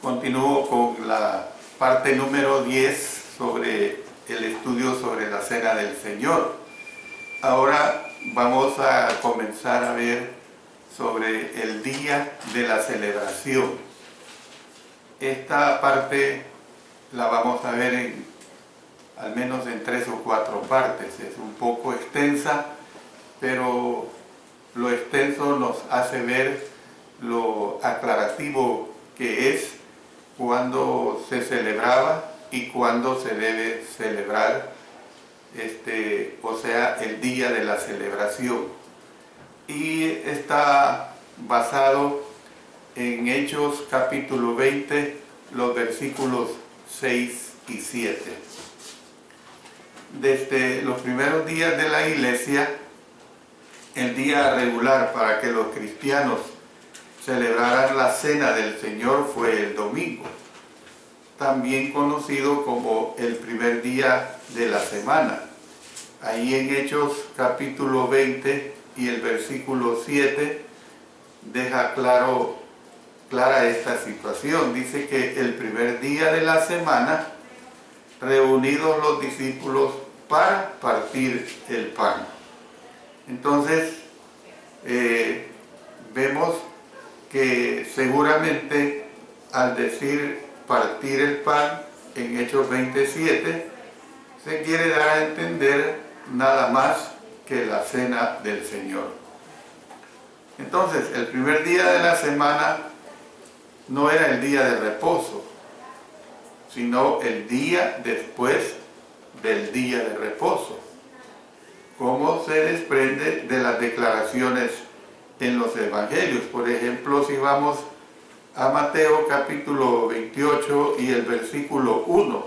Continúo con la parte número 10 sobre el estudio sobre la Cena del Señor. Ahora vamos a comenzar a ver sobre el día de la celebración. Esta parte la vamos a ver al menos en 3 o 4 partes. Es un poco extensa, pero lo extenso nos hace ver lo aclarativo que es cuando se celebraba y cuando se debe celebrar, o sea, el día de la celebración. Y está basado en Hechos capítulo 20, los versículos 6 y 7. Desde los primeros días de la iglesia, el día regular para que los cristianos celebraran la Cena del Señor fue el domingo, también conocido como el primer día de la semana. Ahí en Hechos capítulo 20 y el versículo 7 deja clara esta situación. Dice que el primer día de la semana, reunidos los discípulos para partir el pan. Entonces, vemos que seguramente al decir partir el pan en Hechos 27, se quiere dar a entender nada más que la Cena del Señor. Entonces, el primer día de la semana no era el día de reposo, sino el día después del día de reposo, como se desprende de las declaraciones en los evangelios. Por ejemplo, si vamos a Mateo capítulo 28 y el versículo 1,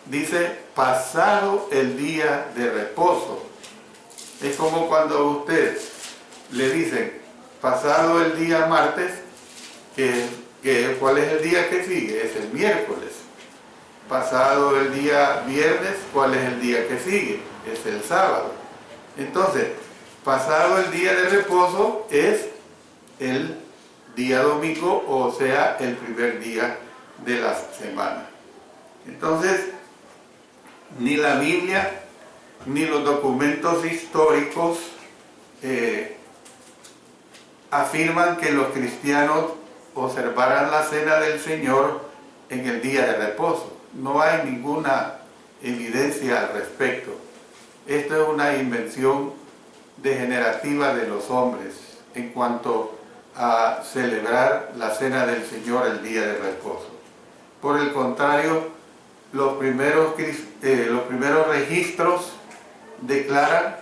dice, pasado el día de reposo. Es como cuando a usted le dicen, pasado el día martes, ¿cuál es el día que sigue? Es el miércoles. Pasado el día viernes, ¿cuál es el día que sigue? Es el sábado. Entonces, pasado el día de reposo es el día domingo, o sea, el primer día de la semana. Entonces, ni la Biblia ni los documentos históricos afirman que los cristianos observaran la Cena del Señor en el día de reposo. No hay ninguna evidencia al respecto. Esto es una invención degenerativa de los hombres en cuanto a celebrar la Cena del Señor el día de reposo. Por el contrario, los primeros registros declaran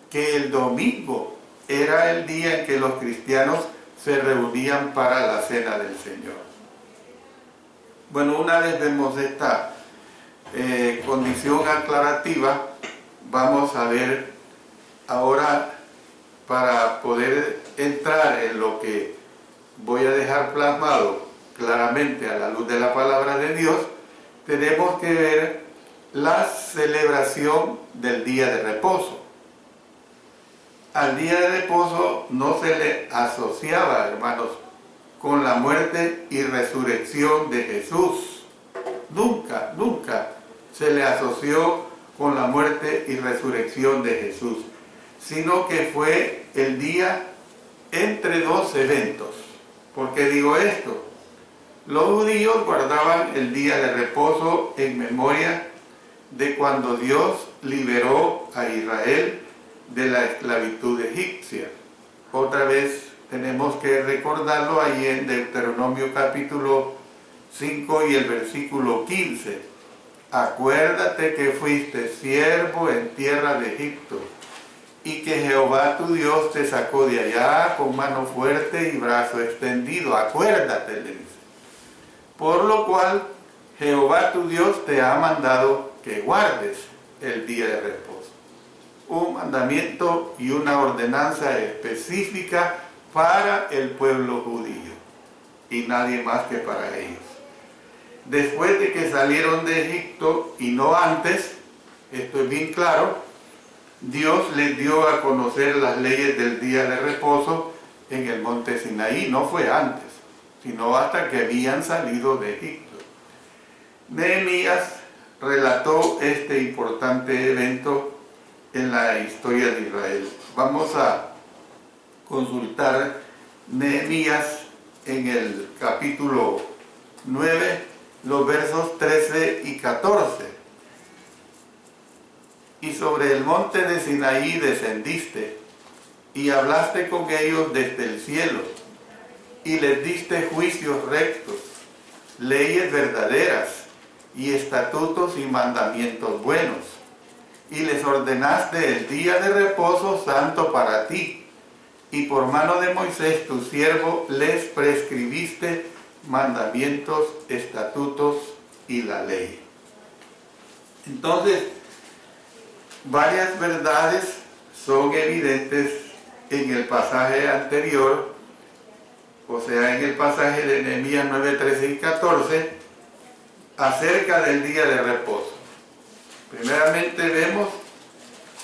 que el domingo era el día en que los cristianos se reunían para la Cena del Señor. Bueno, una vez vemos esta condición aclarativa, vamos a ver ahora, para poder entrar en lo que voy a dejar plasmado claramente a la luz de la palabra de Dios, tenemos que ver la celebración del día de reposo. Al día de reposo no se le asociaba, hermanos, con la muerte y resurrección de Jesús. Nunca, nunca se le asoció con la muerte y resurrección de Jesús, sino que fue el día entre dos eventos. ¿Por qué digo esto? Los judíos guardaban el día de reposo en memoria de cuando Dios liberó a Israel de la esclavitud egipcia. Otra vez tenemos que recordarlo ahí en Deuteronomio capítulo 5 y el versículo 15. Acuérdate que fuiste siervo en tierra de Egipto, y que Jehová tu Dios te sacó de allá con mano fuerte y brazo extendido. Acuérdate, le dice. Por lo cual Jehová tu Dios te ha mandado que guardes el día de reposo. Un mandamiento y una ordenanza específica para el pueblo judío y nadie más que para ellos. Después de que salieron de Egipto y no antes, esto es bien claro, Dios les dio a conocer las leyes del día de reposo en el monte Sinaí, no fue antes. sino hasta que habían salido de Egipto. Nehemías relató este importante evento en la historia de Israel. Vamos a consultar Nehemías en el capítulo 9, los versos 13 y 14. Y sobre el monte de Sinaí descendiste, y hablaste con ellos desde el cielo, y les diste juicios rectos, leyes verdaderas, y estatutos y mandamientos buenos, y les ordenaste el día de reposo santo para ti, y por mano de Moisés tu siervo les prescribiste mandamientos, estatutos y la ley. Entonces, varias verdades son evidentes en el pasaje anterior, o sea, en el pasaje de Nehemías 9, 13 y 14, acerca del día de reposo. Primeramente vemos,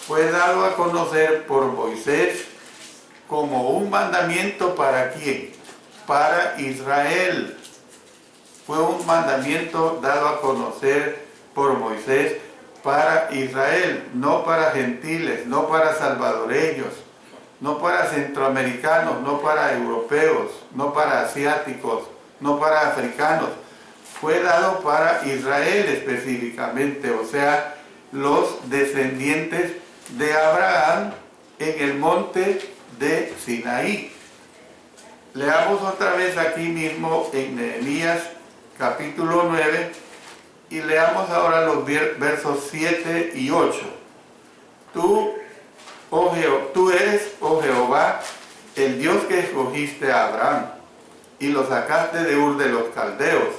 fue dado a conocer por Moisés como un mandamiento ¿para quién? Para Israel. Fue un mandamiento dado a conocer por Moisés para Israel, no para gentiles, no para salvadoreños, no para centroamericanos, no para europeos, no para asiáticos, no para africanos. Fue dado para Israel específicamente, o sea, los descendientes de Abraham en el monte de Sinaí. Leamos otra vez aquí mismo en Nehemías capítulo 9 y leamos ahora los versos 7 y 8. Tú eres, oh Jehová, el Dios que escogiste a Abraham y lo sacaste de Ur de los Caldeos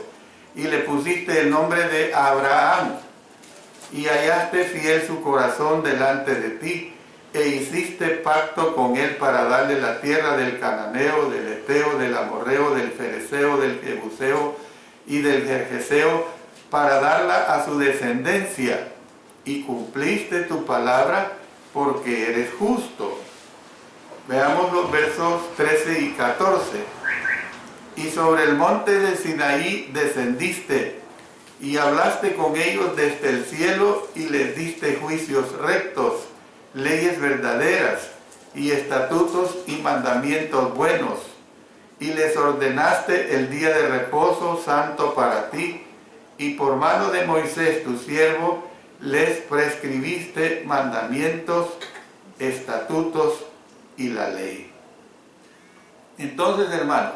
y le pusiste el nombre de Abraham y hallaste fiel su corazón delante de ti e hiciste pacto con él para darle la tierra del cananeo, del eteo, del amorreo, del fereceo, del jebuseo y del gergeseo para darla a su descendencia y cumpliste tu palabra porque eres justo. Veamos los versos 13 y 14. Y sobre el monte de Sinaí descendiste y hablaste con ellos desde el cielo y les diste juicios rectos, leyes verdaderas y estatutos y mandamientos buenos, y les ordenaste el día de reposo santo para ti, y por mano de Moisés tu siervo les prescribiste mandamientos, estatutos y la ley. Entonces, hermanos,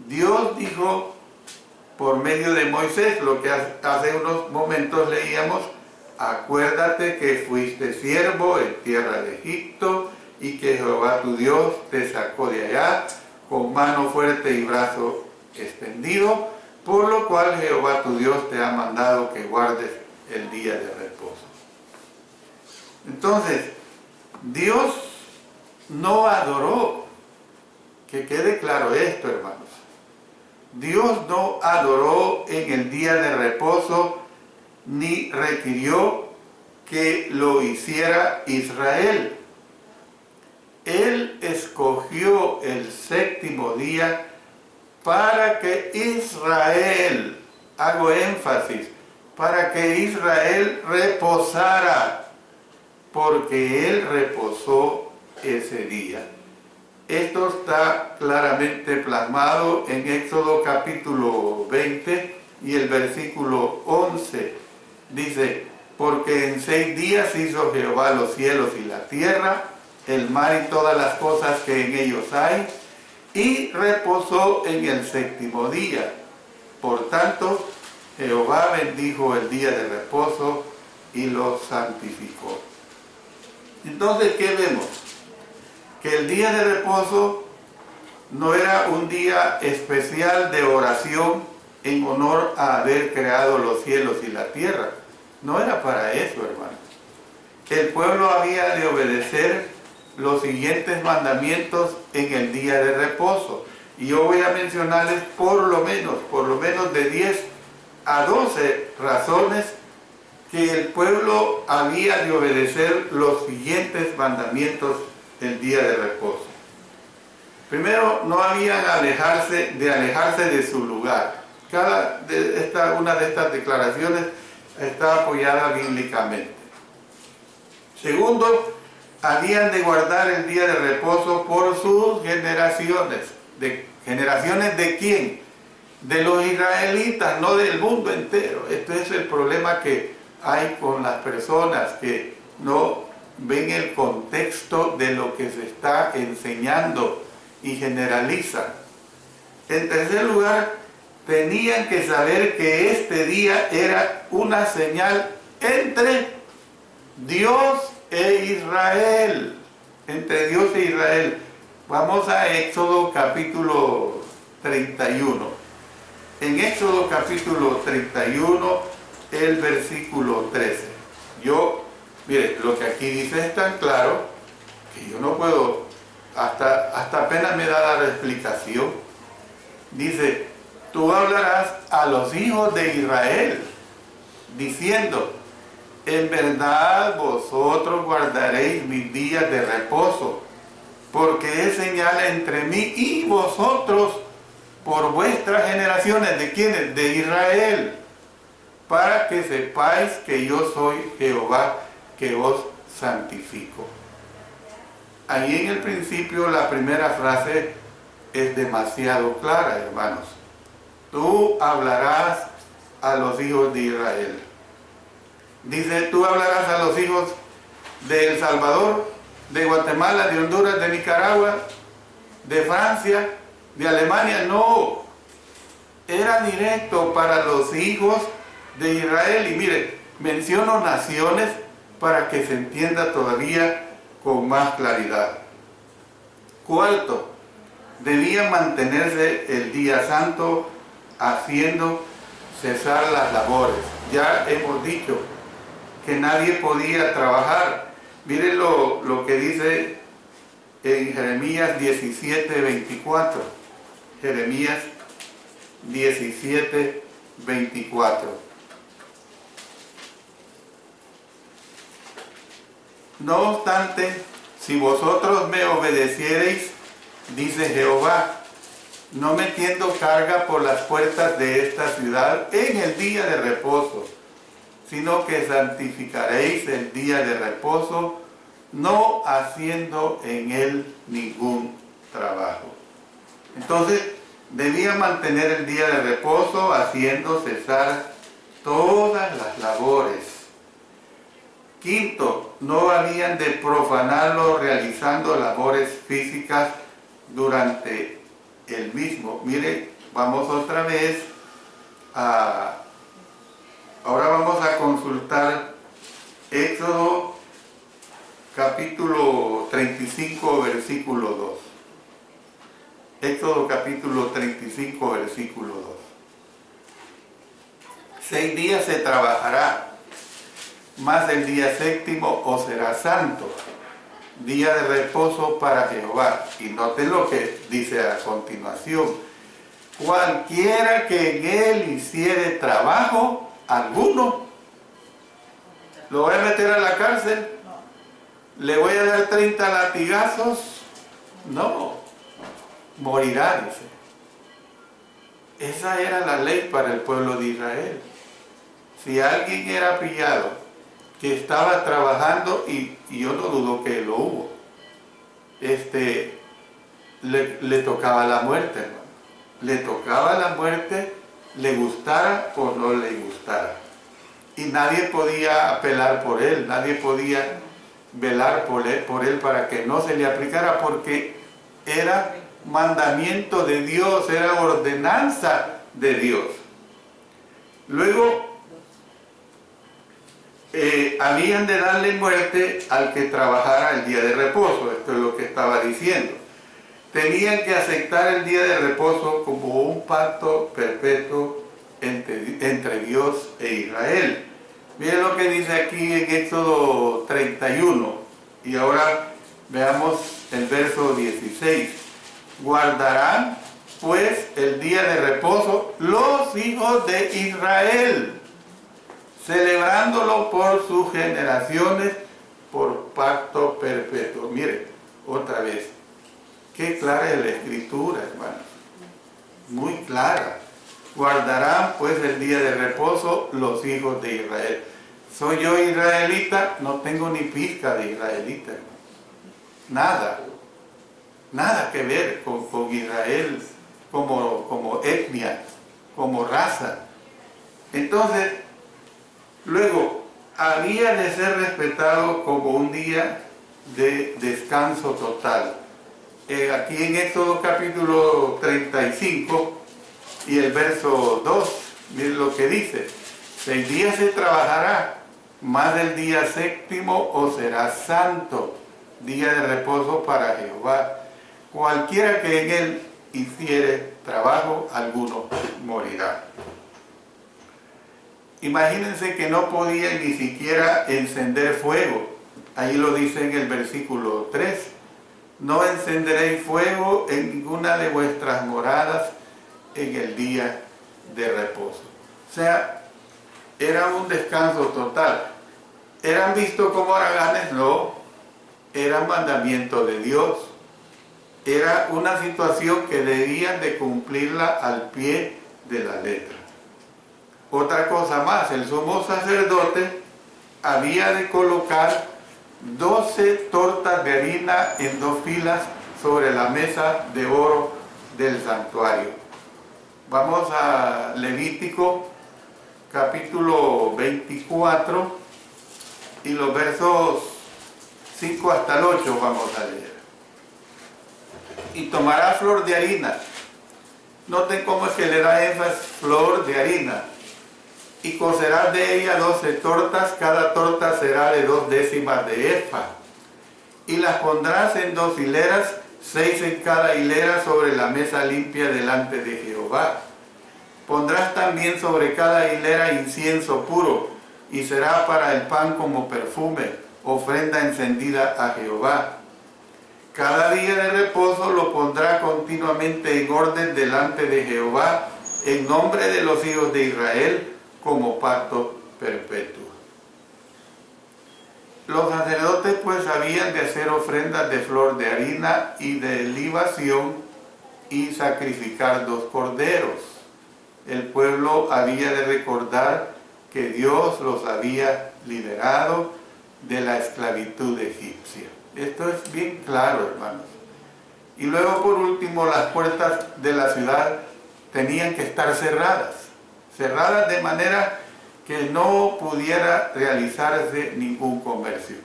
Dios dijo por medio de Moisés, lo que hace unos momentos leíamos, acuérdate que fuiste siervo en tierra de Egipto y que Jehová tu Dios te sacó de allá con mano fuerte y brazo extendido, por lo cual Jehová tu Dios te ha mandado que guardes el día de reposo. Entonces, Dios no adoró, que quede claro esto, hermanos. Dios no adoró en el día de reposo ni requirió que lo hiciera Israel. Él escogió el séptimo día para que Israel, hago énfasis, para que Israel reposara, porque Él reposó ese día. Esto está claramente plasmado en Éxodo capítulo 20 y el versículo 11. Dice, porque en 6 días hizo Jehová los cielos y la tierra, el mar y todas las cosas que en ellos hay, y reposó en el séptimo día. Por tanto, Jehová bendijo el día de reposo y lo santificó. Entonces, ¿qué vemos? Que el día de reposo no era un día especial de oración en honor a haber creado los cielos y la tierra. No era para eso, hermanos. El pueblo había de obedecer los siguientes mandamientos en el día de reposo. Y yo voy a mencionarles por lo menos de 10 a 12 razones que el pueblo había de obedecer los siguientes mandamientos el día de reposo. Primero, no habían alejarse de su lugar. Una de estas declaraciones está apoyada bíblicamente. Segundo, habían de guardar el día de reposo por sus generaciones. ¿Generaciones de quién? De los israelitas, no del mundo entero. Este es el problema que hay con las personas que no ven el contexto de lo que se está enseñando y generalizan. En tercer lugar, tenían que saber que este día era una señal entre Dios e Israel. Entre Dios e Israel. Vamos a Éxodo capítulo 31. En Éxodo capítulo 31, el versículo 13. Mire, lo que aquí dice es tan claro que yo no puedo, hasta apenas me da la explicación. Dice, tú hablarás a los hijos de Israel, diciendo, en verdad vosotros guardaréis mis días de reposo, porque es señal entre mí y vosotros por vuestras generaciones. ¿De quiénes? De Israel, para que sepáis que yo soy Jehová, que os santifico. Ahí en el principio la primera frase es demasiado clara, hermanos. Tú hablarás a los hijos de Israel. Dice, tú hablarás a los hijos de El Salvador, de Guatemala, de Honduras, de Nicaragua, de Francia, de Alemania. No, era directo para los hijos de Israel. Y mire, menciono naciones para que se entienda todavía con más claridad. Cuarto, debía mantenerse el día santo haciendo cesar las labores. Ya hemos dicho que nadie podía trabajar. Miren lo que dice en Jeremías 17:24. Jeremías 17:24. No obstante, si vosotros me obedeciereis, dice Jehová, no metiendo carga por las puertas de esta ciudad en el día de reposo, sino que santificaréis el día de reposo, no haciendo en él ningún trabajo. Entonces, debía mantener el día de reposo haciendo cesar todas las labores. Quinto, no habían de profanarlo realizando labores físicas durante el mismo. Mire, vamos otra vez ahora vamos a consultar Éxodo capítulo 35, versículo 2. Éxodo capítulo 35, versículo 2. 6 días se trabajará, mas el día séptimo os será santo, día de reposo para Jehová. Y noten lo que dice a continuación. Cualquiera que en él hiciere trabajo alguno, ¿lo voy a meter a la cárcel? ¿Le voy a dar 30 latigazos? No, morirá, dice. Esa era la ley para el pueblo de Israel. Si alguien era pillado que estaba trabajando, y yo no dudo que lo hubo, le tocaba la muerte, hermano. Le tocaba la muerte, le gustara o no le gustara. Y nadie podía apelar por él, nadie podía velar por él para que no se le aplicara, porque era mandamiento de Dios, era ordenanza de Dios. Luego, habían de darle muerte al que trabajara el día de reposo. Esto es lo que estaba diciendo. Tenían que aceptar el día de reposo como un pacto perpetuo entre Dios e Israel. Miren lo que dice aquí en Éxodo 31. Y ahora veamos el verso 16. Guardarán pues el día de reposo los hijos de Israel, celebrándolo por sus generaciones, por pacto perpetuo. Miren, otra vez. Qué clara es la Escritura, hermanos. Muy clara. Guardarán pues el día de reposo los hijos de Israel. ¿Soy yo israelita? No tengo ni pizca de israelita, hermano. Nada. Nada que ver con Israel como etnia, como raza. Entonces, luego, había de ser respetado como un día de descanso total. Aquí en Éxodo capítulo 35 y el verso 2, miren lo que dice: 6 días se trabajará, más del día séptimo os será santo, día de reposo para Jehová. Cualquiera que en él hiciere trabajo, alguno morirá. Imagínense que no podían ni siquiera encender fuego. Ahí lo dice en el versículo 3. No encenderéis fuego en ninguna de vuestras moradas en el día de reposo. O sea, era un descanso total. ¿Eran vistos como haraganes? No. Era un mandamiento de Dios. Era una situación que debían de cumplirla al pie de la letra. Otra cosa más, el sumo sacerdote había de colocar 12 tortas de harina en 2 filas sobre la mesa de oro del santuario. Vamos a Levítico capítulo 24 y los versos 5 hasta el 8 vamos a leer. Y tomará flor de harina. Noten cómo es que le da énfasis, flor de harina. Y cocerás de ella 12 tortas, cada torta será de 2 décimas de efa. Y las pondrás en 2 hileras, 6 en cada hilera sobre la mesa limpia delante de Jehová. Pondrás también sobre cada hilera incienso puro, y será para el pan como perfume, ofrenda encendida a Jehová. Cada día de reposo lo pondrá continuamente en orden delante de Jehová, en nombre de los hijos de Israel, como pacto perpetuo. Los sacerdotes pues habían de hacer ofrendas de flor de harina y de libación y sacrificar 2 corderos. El pueblo había de recordar que Dios los había liberado de la esclavitud egipcia. Esto es bien claro, hermanos. Y luego, por último, las puertas de la ciudad tenían que estar cerradas de manera que no pudiera realizarse ningún comercio.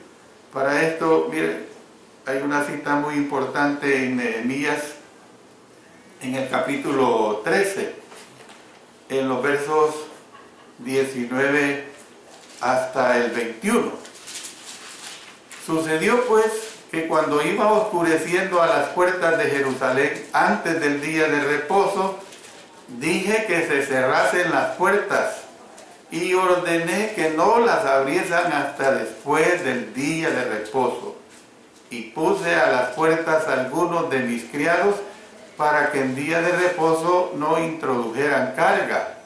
Para esto, miren, hay una cita muy importante en Nehemías, en el capítulo 13, en los versos 19 hasta el 21. Sucedió pues que cuando iba oscureciendo a las puertas de Jerusalén antes del día de reposo, dije que se cerrasen las puertas y ordené que no las abriesen hasta después del día de reposo. Y puse a las puertas algunos de mis criados para que en día de reposo no introdujeran carga.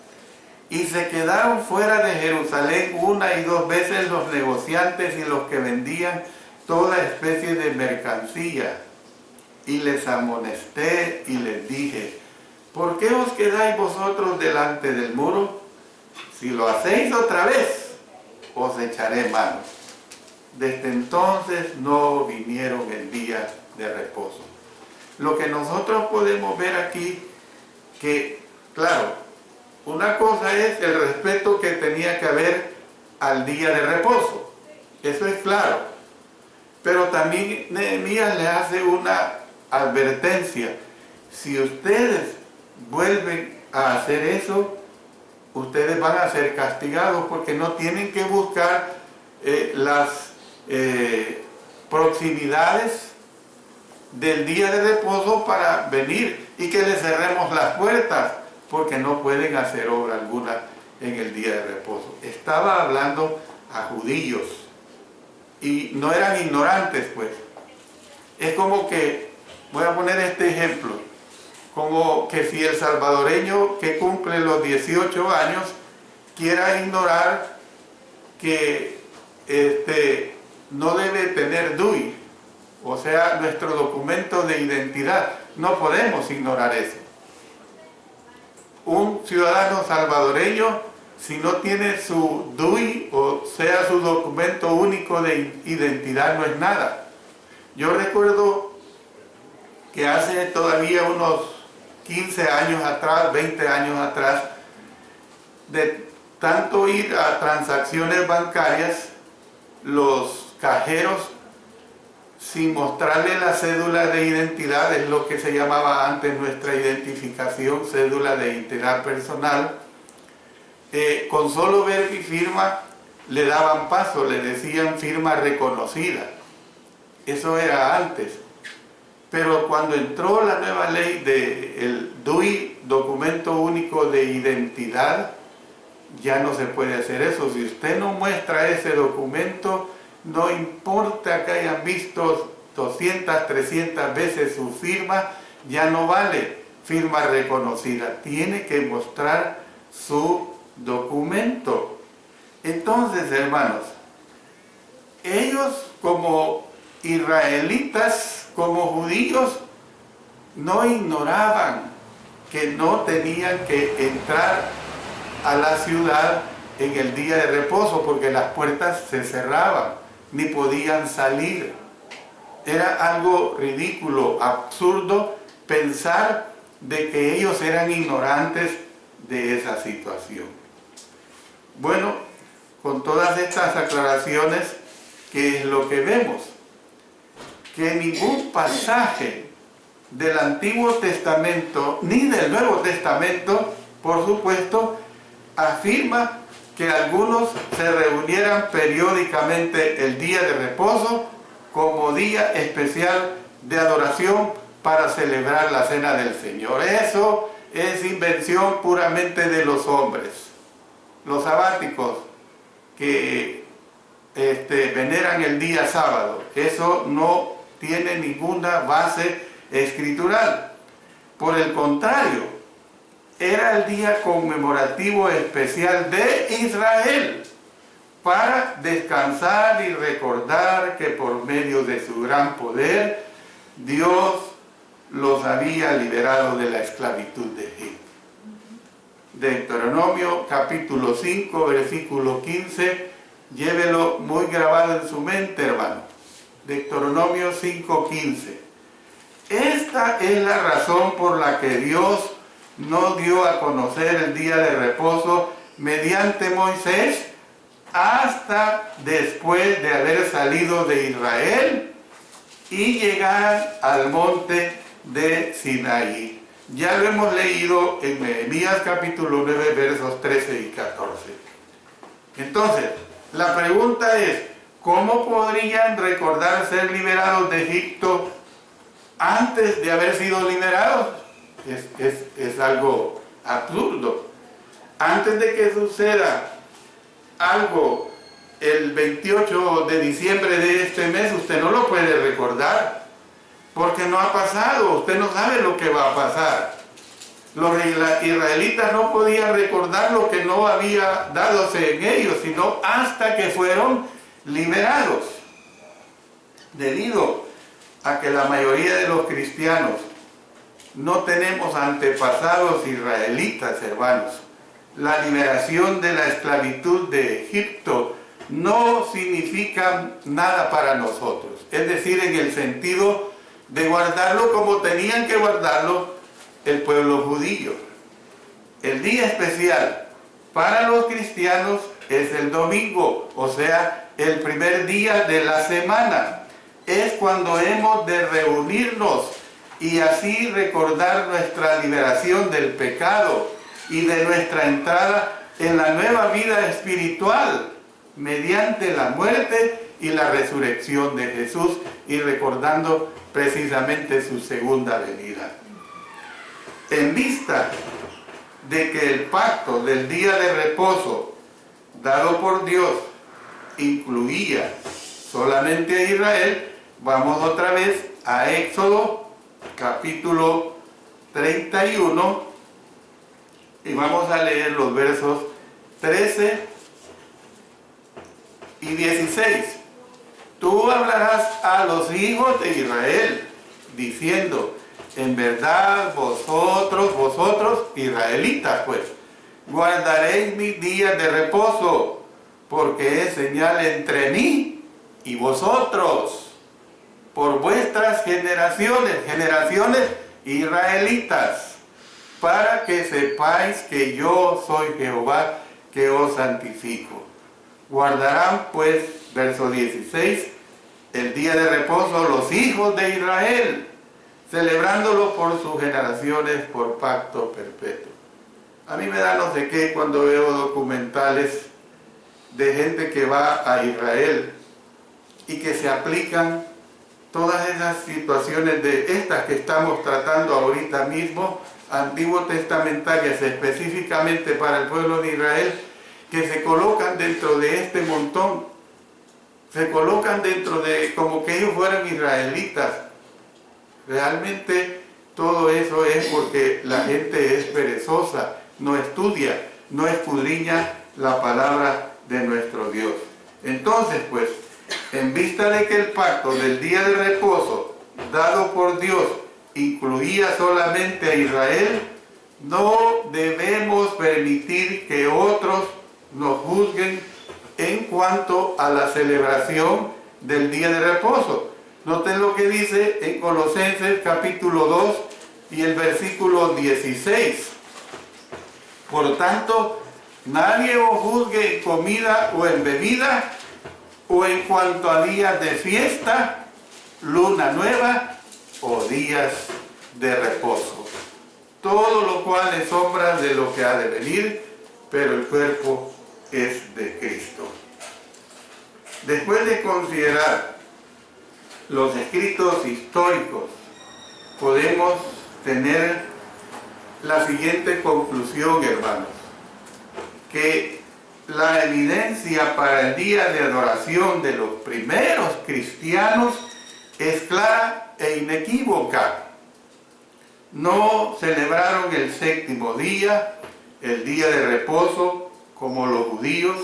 Y se quedaron fuera de Jerusalén 1 y 2 veces los negociantes y los que vendían toda especie de mercancía. Y les amonesté y les dije: ¿por qué os quedáis vosotros delante del muro? Si lo hacéis otra vez, os echaré mano. Desde entonces no vinieron el día de reposo. Lo que nosotros podemos ver aquí, que claro, una cosa es el respeto que tenía que haber al día de reposo. Eso es claro. Pero también Nehemías le hace una advertencia. Si ustedes vuelven a hacer eso, ustedes van a ser castigados, porque no tienen que buscar las proximidades del día de reposo para venir y que les cerremos las puertas, porque no pueden hacer obra alguna en el día de reposo. Estaba hablando a judíos y no eran ignorantes, pues. Es como que, voy a poner este ejemplo, como que si el salvadoreño que cumple los 18 años quiera ignorar que no debe tener DUI o sea, nuestro documento de identidad. No podemos ignorar eso. Un ciudadano salvadoreño, si no tiene su DUI, o sea, su documento único de identidad, no es nada. Yo recuerdo que hace todavía unos 15 años atrás, 20 años atrás, de tanto ir a transacciones bancarias, los cajeros, sin mostrarle la cédula de identidad, es lo que se llamaba antes nuestra identificación, cédula de identidad personal, con solo ver mi firma le daban paso, le decían firma reconocida. Eso era antes. Pero cuando entró la nueva ley del DUI, documento único de identidad, ya no se puede hacer eso. Si usted no muestra ese documento, no importa que hayan visto 200, 300 veces su firma, ya no vale firma reconocida. Tiene que mostrar su documento. Entonces, hermanos, ellos como israelitas, como judíos, no ignoraban que no tenían que entrar a la ciudad en el día de reposo porque las puertas se cerraban, ni podían salir. Era algo ridículo, absurdo pensar de que ellos eran ignorantes de esa situación. Bueno, con todas estas aclaraciones, ¿qué es lo que vemos? Que ningún pasaje del Antiguo Testamento, ni del Nuevo Testamento, por supuesto, afirma que algunos se reunieran periódicamente el día de reposo como día especial de adoración para celebrar la cena del Señor. Eso es invención puramente de los hombres. Los sabáticos que veneran el día sábado, eso no tiene ninguna base escritural. Por el contrario, era el día conmemorativo especial de Israel para descansar y recordar que por medio de su gran poder Dios los había liberado de la esclavitud de Egipto. Deuteronomio capítulo 5, versículo 15, llévelo muy grabado en su mente, hermano. Deuteronomio 5:15. Esta es la razón por la que Dios no dio a conocer el día de reposo mediante Moisés hasta después de haber salido de Israel y llegar al monte de Sinaí. Ya lo hemos leído en Nehemías capítulo 9, versos 13 y 14. Entonces, la pregunta es, ¿cómo podrían recordar ser liberados de Egipto antes de haber sido liberados? Es algo absurdo. Antes de que suceda algo el 28 de diciembre de este mes, usted no lo puede recordar, porque no ha pasado, usted no sabe lo que va a pasar. Los israelitas no podían recordar lo que no había dadose en ellos, sino hasta que fueron liberados. Debido a que la mayoría de los cristianos no tenemos antepasados israelitas, hermanos, la liberación de la esclavitud de Egipto no significa nada para nosotros. Es decir, en el sentido de guardarlo como tenían que guardarlo el pueblo judío. El día especial para los cristianos es el domingo, o sea, el primer día de la semana. Es cuando hemos de reunirnos y así recordar nuestra liberación del pecado y de nuestra entrada en la nueva vida espiritual mediante la muerte y la resurrección de Jesús y recordando precisamente su segunda venida. En vista de que el pacto del día de reposo dado por Dios incluía solamente a Israel, vamos otra vez a Éxodo capítulo 31 y vamos a leer los versos 13 y 16. tú hablarás a los hijos de Israel, diciendo, en verdad vosotros, israelitas, pues, guardaréis mis días de reposo, porque es señal entre mí y vosotros, por vuestras generaciones israelitas, para que sepáis que yo soy Jehová, que os santifico. Guardarán, pues, verso 16, el día de reposo los hijos de Israel, celebrándolo por sus generaciones, por pacto perpetuo. A mí me da no sé qué cuando veo documentales de gente que va a Israel y que se aplican todas esas situaciones de estas que estamos tratando ahorita mismo, antiguo testamentarias específicamente para el pueblo de Israel, que se colocan dentro de este montón, se colocan dentro de como que ellos fueran israelitas. Realmente todo eso es porque la gente es perezosa, no estudia, no escudriña la palabra de nuestro Dios. Entonces, pues, en vista de que el pacto del día de reposo dado por Dios incluía solamente a Israel, no debemos permitir que otros nos juzguen en cuanto a la celebración del día de reposo. Noten lo que dice en Colosenses capítulo 2 y el versículo 16. Por tanto, nadie os juzgue en comida o en bebida, o en cuanto a días de fiesta, luna nueva o días de reposo. Todo lo cual es sombra de lo que ha de venir, pero el cuerpo es de Cristo. Después de considerar los escritos históricos, podemos tener la siguiente conclusión, hermanos, que la evidencia para el día de adoración de los primeros cristianos es clara e inequívoca. No celebraron el séptimo día, el día de reposo, como los judíos,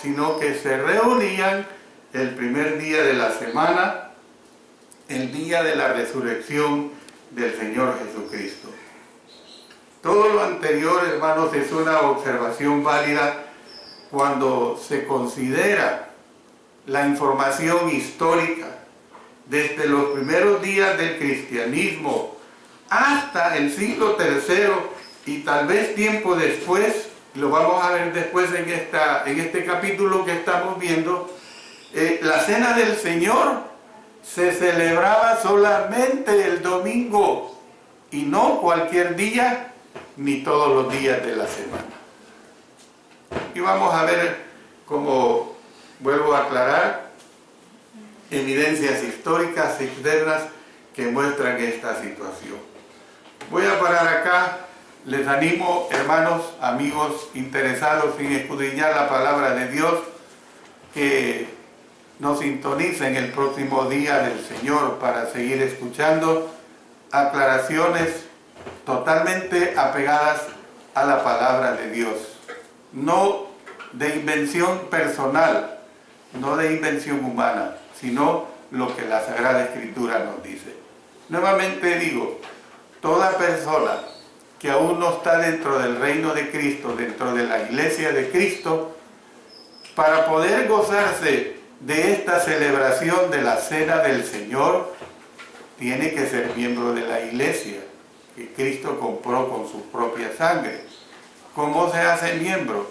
sino que se reunían el primer día de la semana, el día de la resurrección del Señor Jesucristo. Todo lo anterior, hermanos, es una observación válida cuando se considera la información histórica desde los primeros días del cristianismo hasta el siglo III y tal vez tiempo después, lo vamos a ver después en este capítulo que estamos viendo, la Cena del Señor se celebraba solamente el domingo y no cualquier día ni todos los días de la semana. Y vamos a ver, como vuelvo a aclarar, evidencias históricas externas que muestran esta situación. Voy a parar acá. Les animo, hermanos, amigos interesados en escudriñar la palabra de Dios, que nos sintonicen el próximo día del Señor para seguir escuchando aclaraciones totalmente apegadas a la palabra de Dios. No de invención personal, no de invención humana, sino lo que la Sagrada Escritura nos dice. Nuevamente digo, toda persona que aún no está dentro del reino de Cristo, dentro de la iglesia de Cristo, para poder gozarse de esta celebración de la Cena del Señor, tiene que ser miembro de la iglesia que Cristo compró con su propia sangre. ¿Cómo se hace miembro?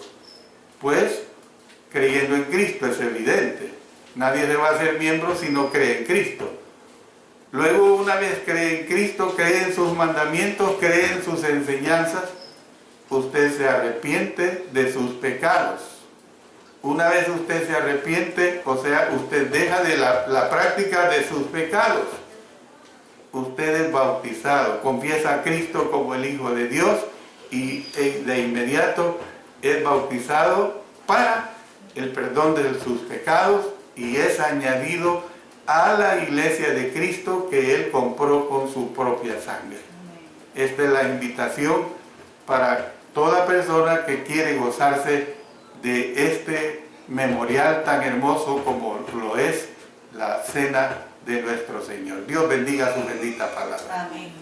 Pues creyendo en Cristo, es evidente. Nadie se va a hacer miembro si no cree en Cristo. Luego, una vez cree en Cristo, cree en sus mandamientos, cree en sus enseñanzas, usted se arrepiente de sus pecados. Una vez usted se arrepiente, o sea, usted deja de la práctica de sus pecados. Usted es bautizado, confiesa a Cristo como el Hijo de Dios y de inmediato es bautizado para el perdón de sus pecados y es añadido a la iglesia de Cristo que Él compró con su propia sangre. Esta es la invitación para toda persona que quiere gozarse de este memorial tan hermoso como lo es la cena de nuestro Señor. Dios bendiga su bendita palabra. Amén.